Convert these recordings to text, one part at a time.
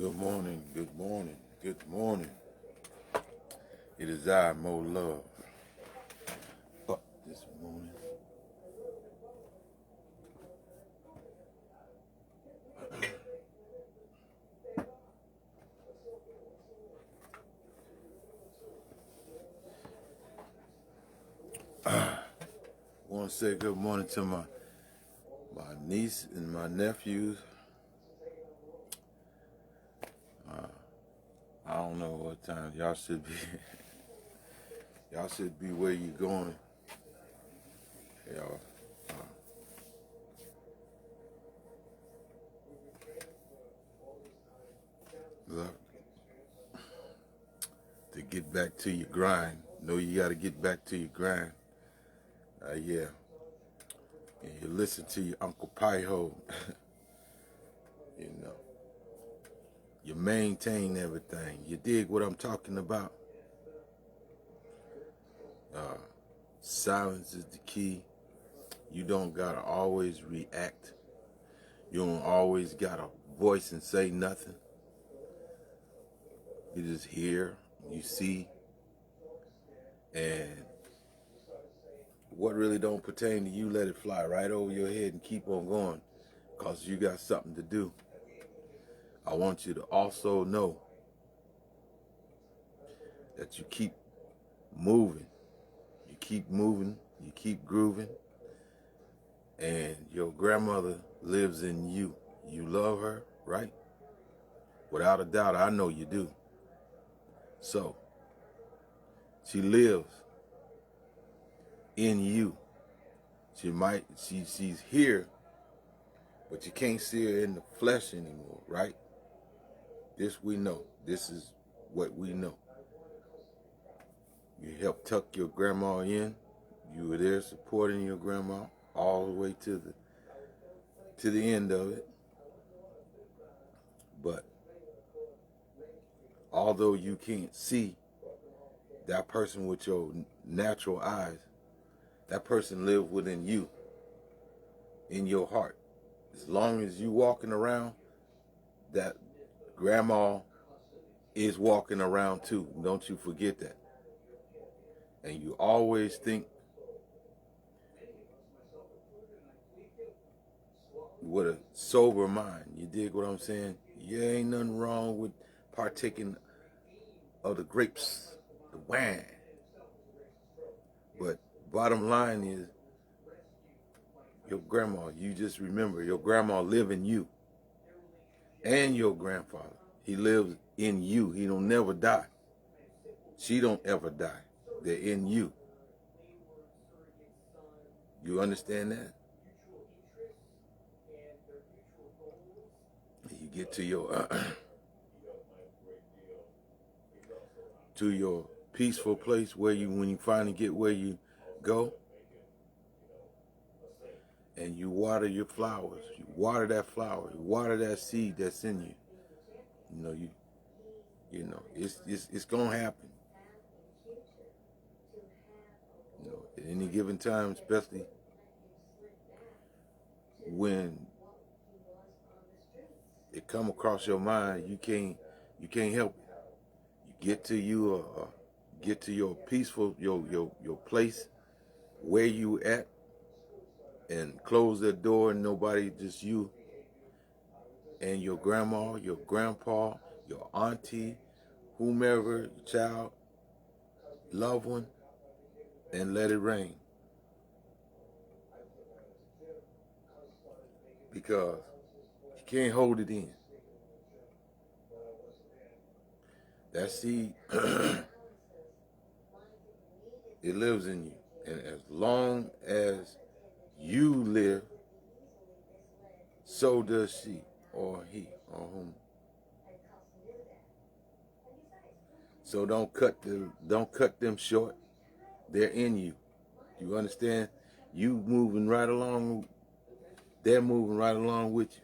Good morning, good morning, good morning. It is I, Mo Love. Up this morning. I want to say good morning to my niece and my nephews. I don't know what time y'all should be. Y'all should be where you going. Y'all. Look, to get back to your grind. Know you got to get back to your grind. Yeah. And you listen to your Uncle Pie-Ho. You know. You maintain everything. You dig what I'm talking about? Silence is the key. You don't gotta always react. You don't always gotta voice and say nothing. You just hear, you see, and what really don't pertain to you, let it fly right over your head and keep on going, because you got something to do. I want you to also know that you keep moving. You keep moving, you keep grooving, and your grandmother lives in you. You love her, right? Without a doubt, I know you do. So, she lives in you. She's here, but you can't see her in the flesh anymore, right? This we know. This is what we know. You helped tuck your grandma in. You were there supporting your grandma all the way to the end of it. But although you can't see that person with your natural eyes, that person lived within you, in your heart. As long as you walking around, that grandma is walking around too. Don't you forget that. And you always think with a sober mind. You dig what I'm saying? Yeah, ain't nothing wrong with partaking of the grapes, the wine. But bottom line is, your grandma, you just remember, your grandma live in you. And your grandfather, he lives in you. He don't never die. She don't ever die. They're in you. You understand that? You get to your to your peaceful place where when you finally get where you go, and you water your flowers. You water that flower. You water that seed that's in you. You know, it's gonna happen. You know, at any given time, especially when it come across your mind, you can't help it. You get to your peaceful your place where you at, and close that door, and nobody, just you and your grandma, your grandpa, your auntie, whomever, your child, loved one, and let it rain. Because you can't hold it in. That seed, it lives in you. And as long as you live, so does she or he or whom. So don't cut them short. They're in you. You understand? You moving right along, they're moving right along with you.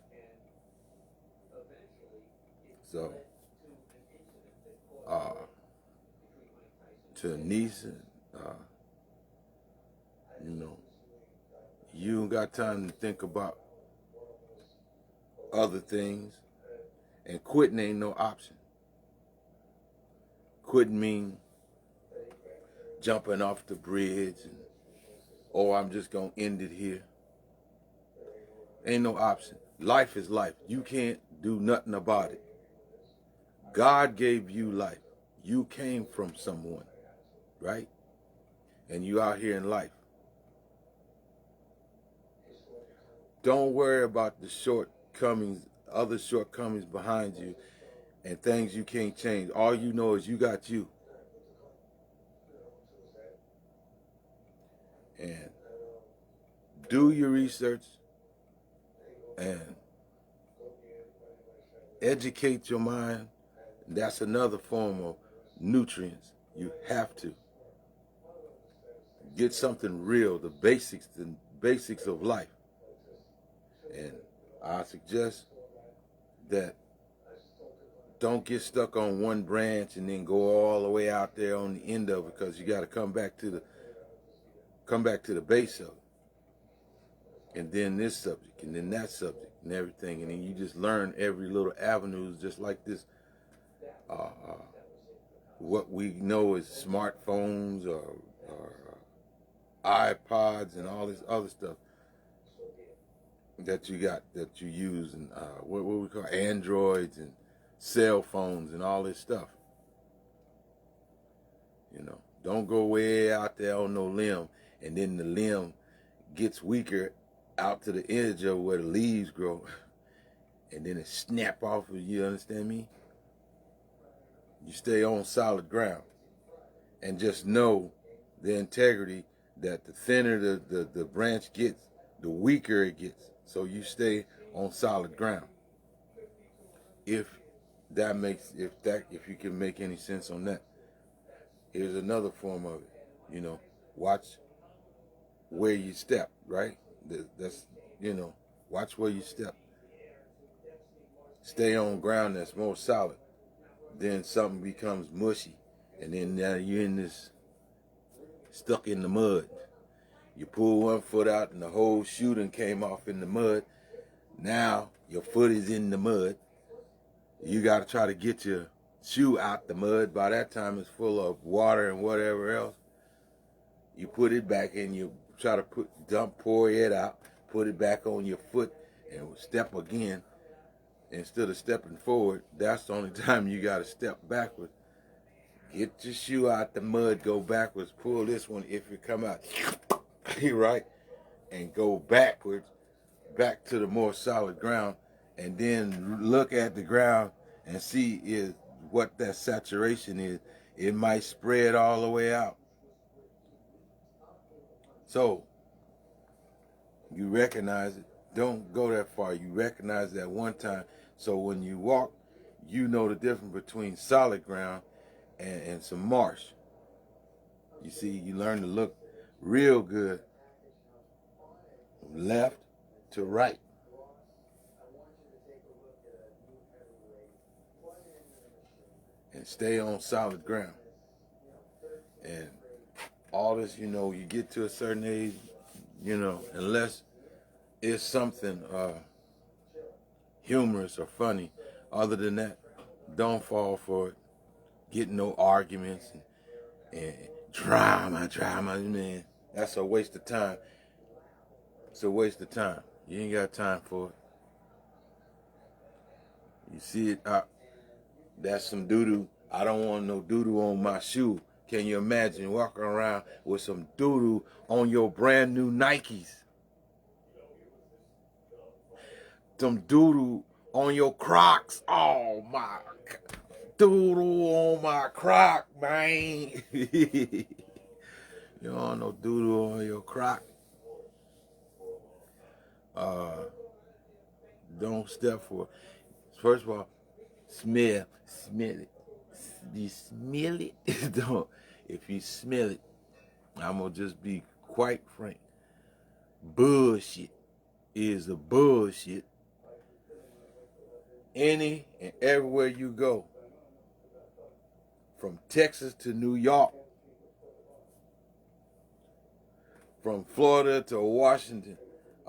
So, to Anissa, you know, you don't got time to think about other things. And quitting ain't no option. Quitting mean jumping off the bridge and, oh, I'm just going to end it here. Ain't no option. Life is life. You can't do nothing about it. God gave you life. You came from someone, right? And you out here in life. Don't worry about the shortcomings, other shortcomings behind you and things you can't change. All you know is you got you. And do your research and educate your mind. That's another form of nutrients. You have to get something real, the basics of life. And I suggest that don't get stuck on one branch and then go all the way out there on the end of it, because you got to come back to the base of it. And then this subject, and then that subject, and everything. And then you just learn every little avenue, just like this. What we know is smartphones or iPods and all this other stuff that you got, that you use, and what we call Androids and cell phones and all this stuff. You know, don't go way out there on no limb, and then the limb gets weaker out to the edge of where the leaves grow, and then it snap off of you. Understand me? You stay on solid ground, and just know the integrity that the thinner the branch gets, the weaker it gets. So you stay on solid ground. If you can make any sense on that. Here's another form of it. You know, watch where you step, right? That's, you know, watch where you step. Stay on ground that's more solid. Then something becomes mushy, and then now you're in this, stuck in the mud. You pull one foot out and the whole shoe done came off in the mud. Now your foot is in the mud. You got to try to get your shoe out the mud. By that time it's full of water and whatever else. You put it back in, you try to pour it out, put it back on your foot and step again. Instead of stepping forward, that's the only time you got to step backwards. Get your shoe out the mud, go backwards, pull this one if you come out, right? And go backwards, back to the more solid ground, and then look at the ground and see what that saturation is. It might spread all the way out. So, you recognize it. Don't go that far. You recognize that one time. So when you walk, you know the difference between solid ground and some marsh. You see, you learn to look real good from left to right. And stay on solid ground. And all this, you know, you get to a certain age, you know, unless it's something humorous or funny. Other than that, don't fall for it. Get no arguments and drama, man. That's a waste of time. It's a waste of time. You ain't got time for it. You see it, that's some doo-doo. I don't want no doo-doo on my shoe. Can you imagine walking around with some doo-doo on your brand new Nikes? Some doo-doo on your Crocs. Oh my God. Doo-doo on my Croc, man. You don't want no doo-doo on your Croc. Don't step for it. First of all, smell it. You smell it? Don't. If you smell it, I'm gonna just be quite frank. Bullshit is a bullshit. Any and everywhere you go, from Texas to New York, from Florida to Washington,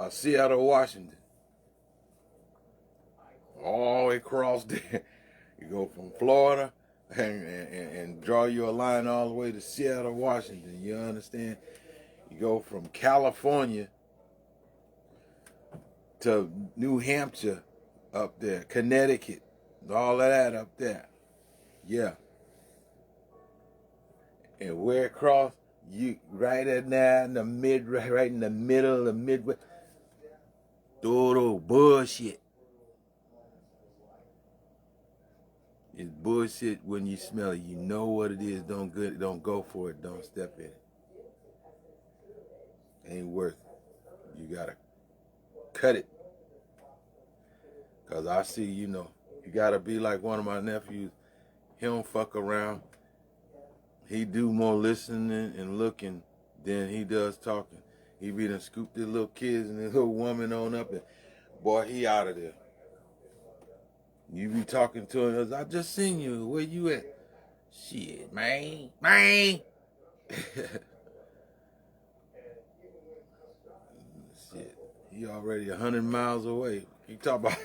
Seattle, Washington, all across across there. You go from Florida and draw you a line all the way to Seattle, Washington. You understand? You go from California to New Hampshire up there, Connecticut, all of that up there. Yeah. And where across, you right in there in the right in the middle of the Midwest. Total bullshit. It's bullshit when you smell it. You know what it is. Don't go for it. Don't step in it. Ain't worth it. You gotta cut it. Cause I see, you gotta be like one of my nephews. He don't fuck around. He do more listening and looking than he does talking. He be done scoop the little kids and the little woman on up, and boy, he out of there. You be talking to him, I just seen you. Where you at? Shit, man. Shit, he already 100 miles away. You talk about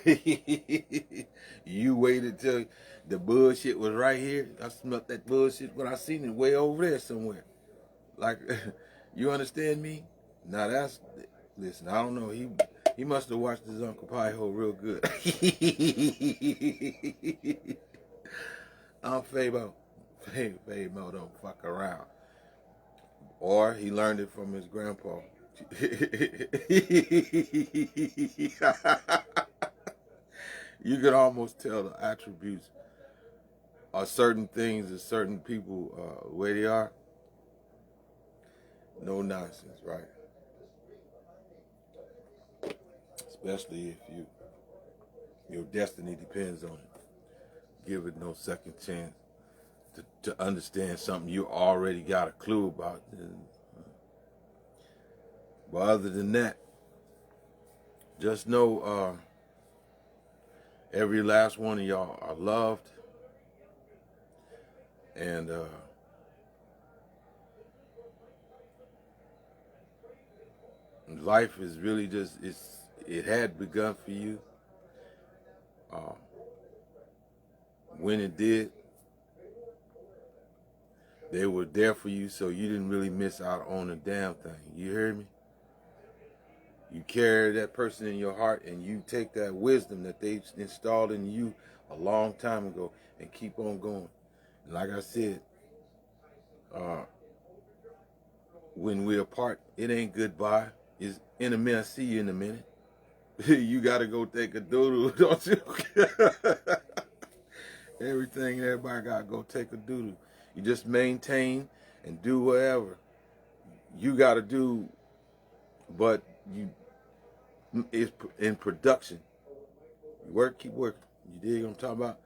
you waited till the bullshit was right here. I smelled that bullshit, but I seen it way over there somewhere. Like, you understand me? Now listen, I don't know. He must have watched his Uncle Pie-Ho real good. I'm Fabo. Fabo don't fuck around. Or he learned it from his grandpa. You can almost tell the attributes of certain things and certain people where they are. No nonsense, right? Especially if your destiny depends on it. Give it no second chance to understand something you already got a clue about. But other than that, just know every last one of y'all are loved. And life is really just, it had begun for you. When it did, they were there for you, so you didn't really miss out on a damn thing. You hear me? You carry that person in your heart, and you take that wisdom that they've installed in you a long time ago and keep on going. And like I said, when we're apart, it ain't goodbye. It's in a minute. I see you in a minute. You gotta go take a doodle, don't you? Everybody gotta go take a doodle. You just maintain and do whatever you gotta do, but it's in production. You work, keep working. You dig what I'm talking about?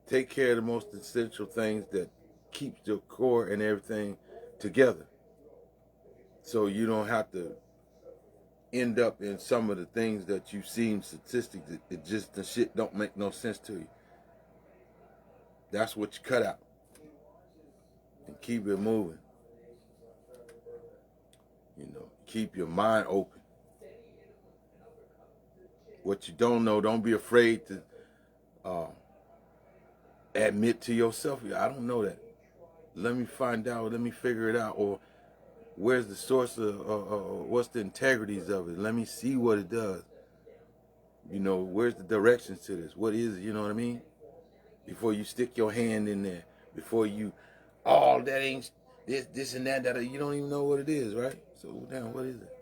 Take care of the most essential things that keeps your core and everything together, so you don't have to end up in some of the things that you've seen statistics. It just, the shit don't make no sense to you. That's what you cut out. And keep it moving. Keep your mind open. What you don't know, don't be afraid to admit to yourself, I don't know that. Let me find out, let me figure it out. Or where's the source of, what's the integrities of it? Let me see what it does. Where's the directions to this? What is it, you know what I mean? Before you stick your hand in there. Before you, that ain't this and that, you don't even know what it is, right? So, damn, what is it?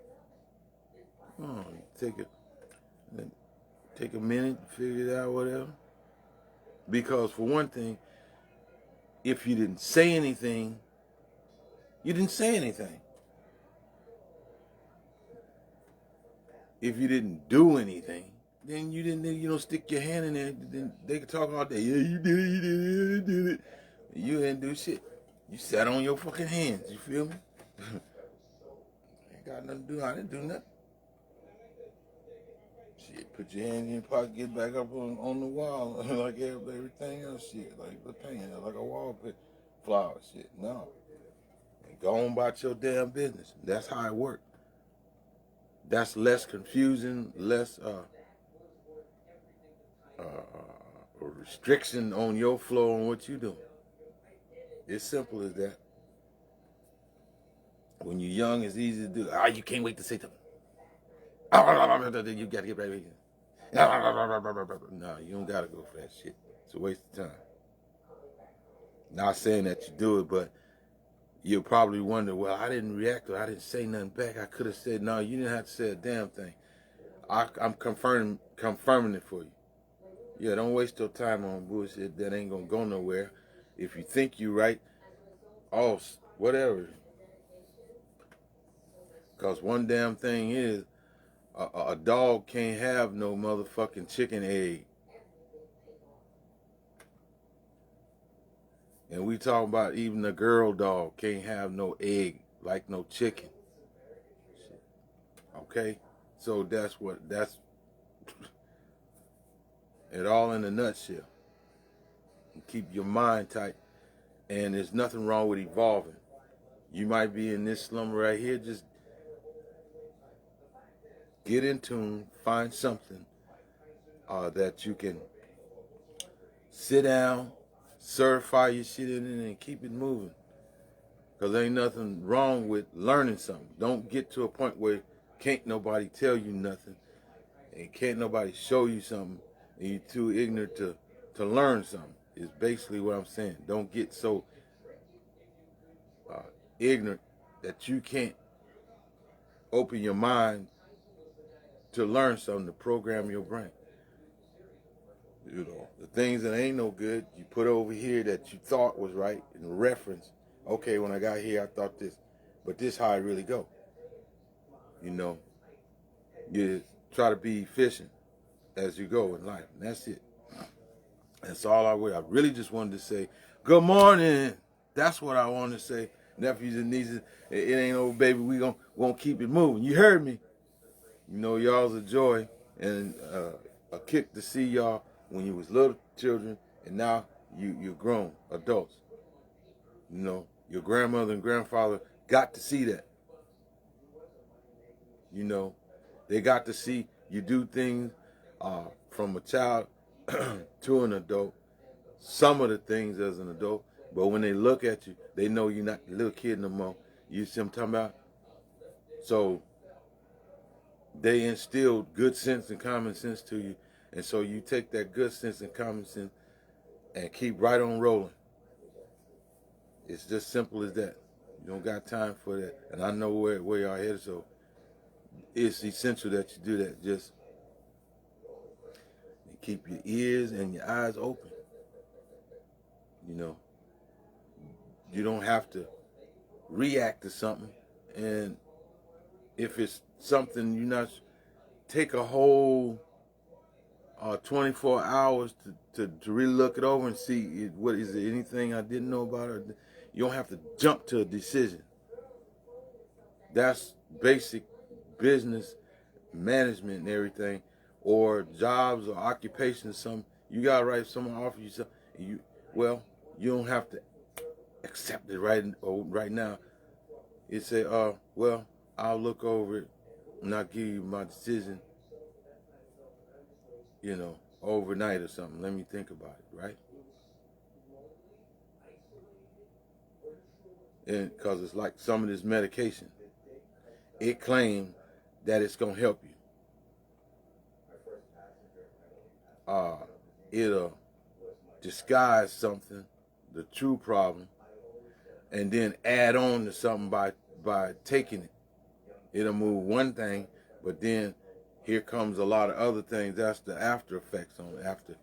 Take a minute, figure it out, whatever. Because for one thing, if you didn't say anything, you didn't say anything. If you didn't do anything, then you didn't, stick your hand in there. Then they could talk all day. Yeah, you did it, you did it. You didn't do shit. You sat on your fucking hands. You feel me? Ain't got nothing to do. I didn't do nothing. Shit, put your hand in your pocket, get back up on the wall like everything else. Shit, like the paint, like a wallpaper, flower shit. No, and go on about your damn business. That's how it works. That's less confusing, less restriction on your flow on what you do. It's simple as that. When you're young, it's easy to do. You can't wait to say something. You got to get right here. No, you don't got to go for that shit. It's a waste of time. Not saying that you do it, but you'll probably wonder, well, I didn't react or I didn't say nothing back. I could have said, no, you didn't have to say a damn thing. I'm confirming it for you. Yeah, don't waste your time on bullshit that ain't going to go nowhere. If you think you're right, whatever. Because one damn thing is, a dog can't have no motherfucking chicken egg. And we talking about even a girl dog can't have no egg like no chicken. Okay? So that's it all in a nutshell. Keep your mind tight. And there's nothing wrong with evolving. You might be in this slumber right here, just get in tune, find something that you can sit down, certify your shit in it, and keep it moving. Because there ain't nothing wrong with learning something. Don't get to a point where can't nobody tell you nothing, and can't nobody show you something, and you're too ignorant to learn something, is basically what I'm saying. Don't get so ignorant that you can't open your mind to learn something, to program your brain. You know, the things that ain't no good, you put over here that you thought was right in reference. Okay, when I got here, I thought this, but this how I really go. You know, you try to be efficient as you go in life, and that's it. That's all I really just wanted to say, good morning. That's what I wanted to say. Nephews and nieces, it ain't over, baby. We gonna keep it moving. You heard me. You know, y'all's a joy and a kick to see y'all when you was little children, and now you're grown adults. You know, your grandmother and grandfather got to see that. You know, they got to see you do things from a child to an adult. Some of the things as an adult, but when they look at you, they know you're not a little kid no more. You see what I'm talking about? So they instilled good sense and common sense to you. And so you take that good sense and common sense and keep right on rolling. It's just simple as that. You don't got time for that. And I know where y'all headed, so it's essential that you do that. Just keep your ears and your eyes open. You know, you don't have to react to something. And if it's something you're not, take a whole 24 hours to really look it over and see what is there anything I didn't know about it. You don't have to jump to a decision. That's basic business management and everything, or jobs or occupations. Something you gotta write. Someone offer you something. You don't have to accept it right now. You say, well, I'll look over it and I'll give you my decision, you know, overnight or something. Let me think about it, right? And because it's like some of this medication, it claims that it's going to help you. It'll disguise something, the true problem, and then add on to something by taking it. It'll move one thing, but then here comes a lot of other things. That's the after effects on it after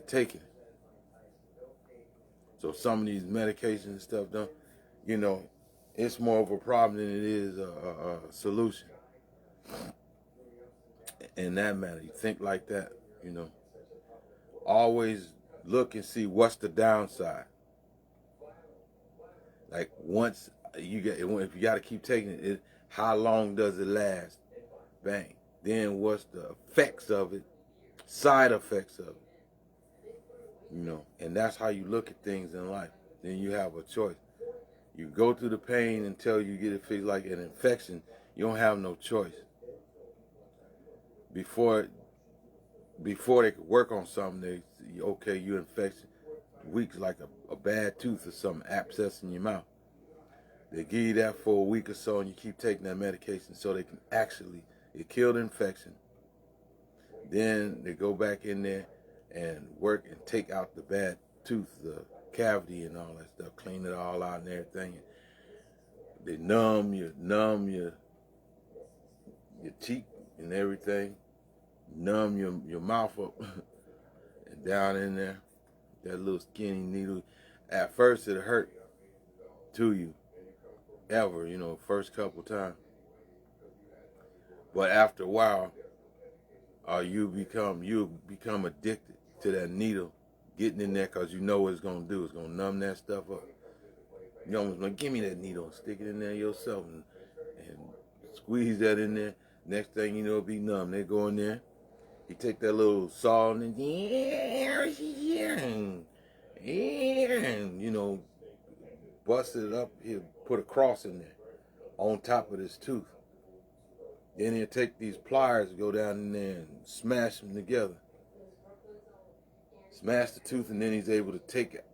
taking it. So some of these medications and stuff, you know, it's more of a problem than it is a solution. In that matter, you think like that, you know. Always look and see what's the downside. Like once if you got to keep taking it, how long does it last? Bang. Then what's the effects of it? Side effects of it. You know, and that's how you look at things in life. Then you have a choice. You go through the pain until you get it fixed. Like an infection, you don't have no choice. Before before they could work on something, okay, you infection, weeks like a bad tooth or something, abscess in your mouth. They give you that for a week or so, and you keep taking that medication so they can actually, it kill the infection. Then they go back in there and work and take out the bad tooth, the cavity and all that stuff, clean it all out and everything. They numb your cheek and everything, numb your mouth up and down in there, that little skinny needle. At first it hurt to you, ever, first couple times. But after a while, you become addicted to that needle getting in there, because you know what it's going to do. It's going to numb that stuff up. You almost going to give me that needle and stick it in there yourself and squeeze that in there. Next thing you know, it'll be numb. They go in there. You take that little saw and bust it up. He'll put a cross in there on top of this tooth. Then he'll take these pliers, go down in there and smash them together. Smash the tooth, and then he's able to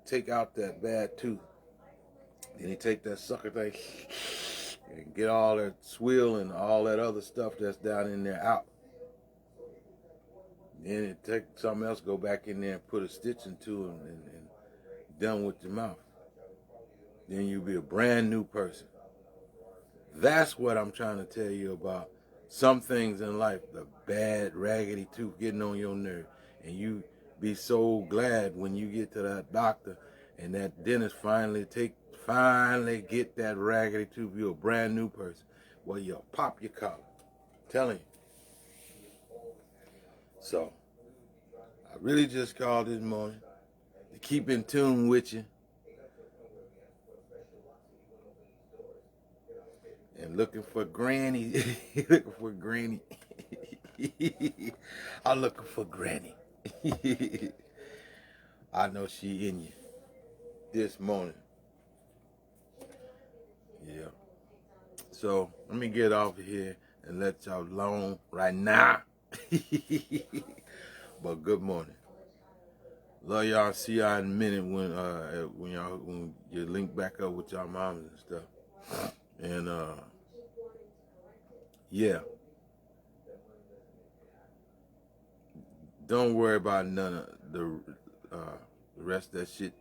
take out that bad tooth. Then he take that sucker thing and get all that swill and all that other stuff that's down in there out. Then it take something else, go back in there and put a stitch into him and done with your mouth. Then you'll be a brand new person. That's what I'm trying to tell you about. Some things in life, the bad raggedy tooth getting on your nerve, and you be so glad when you get to that doctor and that dentist finally get that raggedy tooth. You're a brand new person. Well, you'll pop your collar. I'm telling you. So, I really just called this morning to keep in tune with you. And looking for Granny. Looking for Granny. I'm looking for Granny. I know she in you this morning. Yeah. So let me get off of here and let y'all alone right now. But good morning. Love y'all. See y'all in a minute when you link back up with y'all mamas and stuff. And yeah. Don't worry about none of the rest of that shit.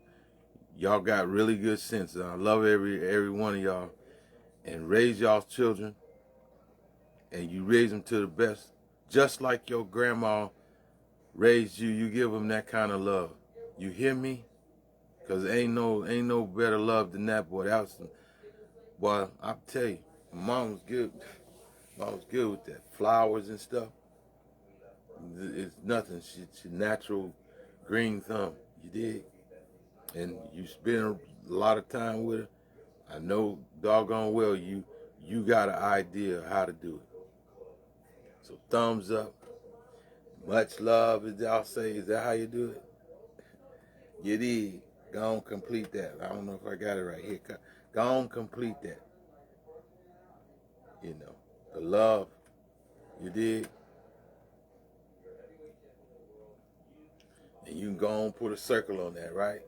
Y'all got really good sense. I love every one of y'all. And raise y'all's children. And you raise them to the best. Just like your grandma raised you. You give them that kind of love. You hear me? Because ain't no better love than that, boy. Boy, I'll tell you, mom was good. Mom was good with that. Flowers and stuff. It's nothing. She natural green thumb. You dig? And you spend a lot of time with her. I know doggone well you got an idea of how to do it. So thumbs up. Much love, as y'all say. Is that how you do it? You dig? Go on, complete that. I don't know if I got it right here. Go on, complete that. The love. You dig? And you can go on put a circle on that, right?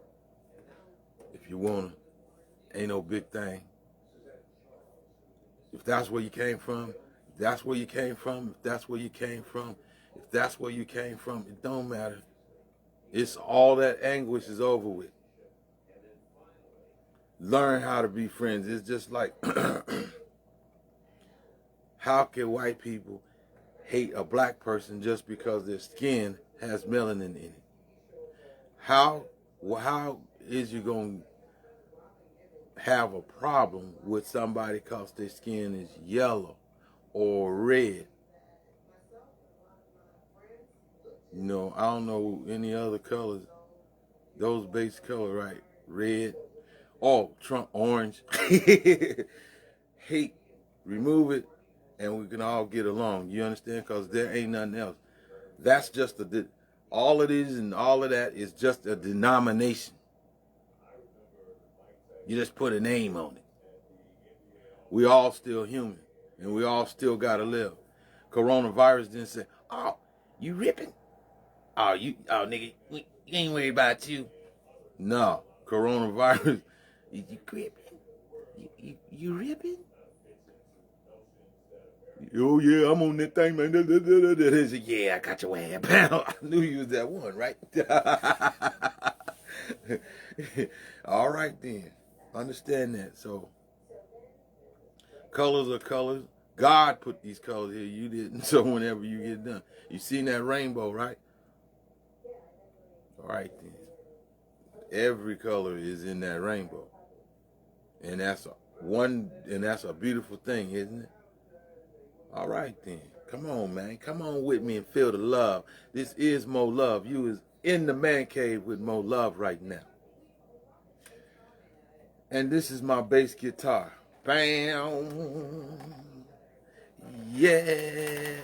If you want to. Ain't no big thing. If that's where you came from, if that's where you came from, if that's where you came from, if that's where you came from, it don't matter. It's all that anguish is over with. Learn how to be friends. It's just like, how can white people hate a black person just because their skin has melanin in it? How is you going to have a problem with somebody because their skin is yellow or red? I don't know any other colors. Those base color, right? Red. Oh, Trump, orange. Hate. Remove it, and we can all get along. You understand? Because there ain't nothing else. That's just all it is, and all of that is just a denomination. You just put a name on it. We all still human, and we all still got to live. Coronavirus didn't say, oh, you ripping? nigga, you ain't worried about you. No, coronavirus. You gripping? You ripping? Oh yeah, I'm on that thing, man. They said, yeah, I got your ass. I knew you was that one, right? All right then. Understand that. So colors are colors. God put these colors here. You didn't. So whenever you get done, you seen that rainbow, right? All right then. Every color is in that rainbow, and that's a beautiful thing, isn't it? All right then. Come on, man. Come on with me and feel the love. This is Mo Love. You is in the man cave with Mo Love right now. And this is my bass guitar. Bam. Yeah.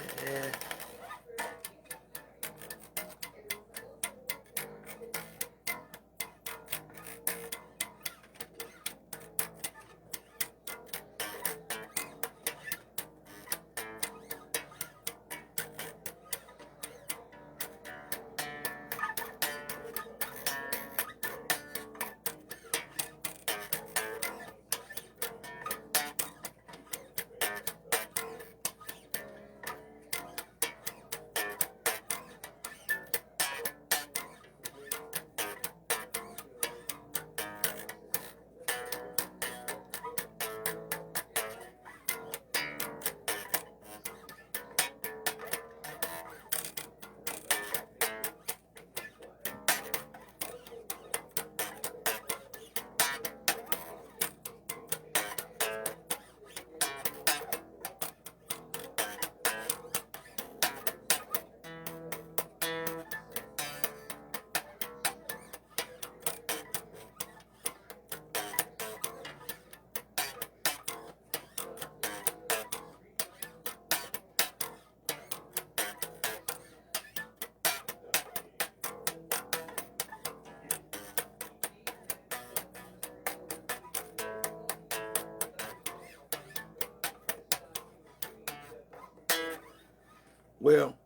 Well,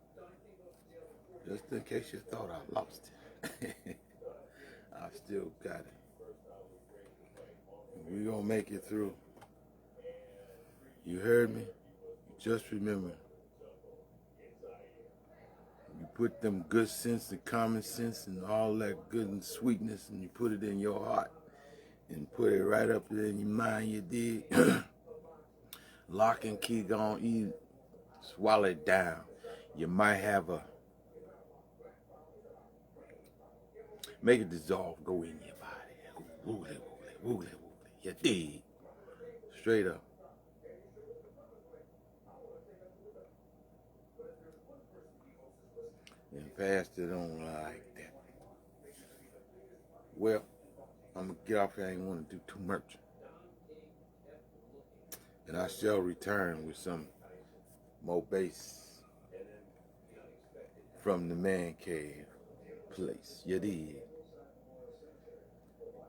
just in case you thought I lost it, I still got it. We're going to make it through. You heard me? Just remember, you put them good sense and common sense and all that good and sweetness, and you put it in your heart and put it right up there in your mind, you dig? Lock and key, gone, eat, swallow it down. You might have make it dissolve, go in your body. Woogly, woogly, woogly, woogly. You dig? Straight up. And passed it on like that. Well, I'm going to get off here. I ain't want to do too much. And I shall return with some more bass from the man cave place. You dig?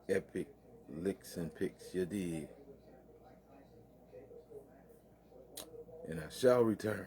Epic licks and picks. You dig? And I shall return.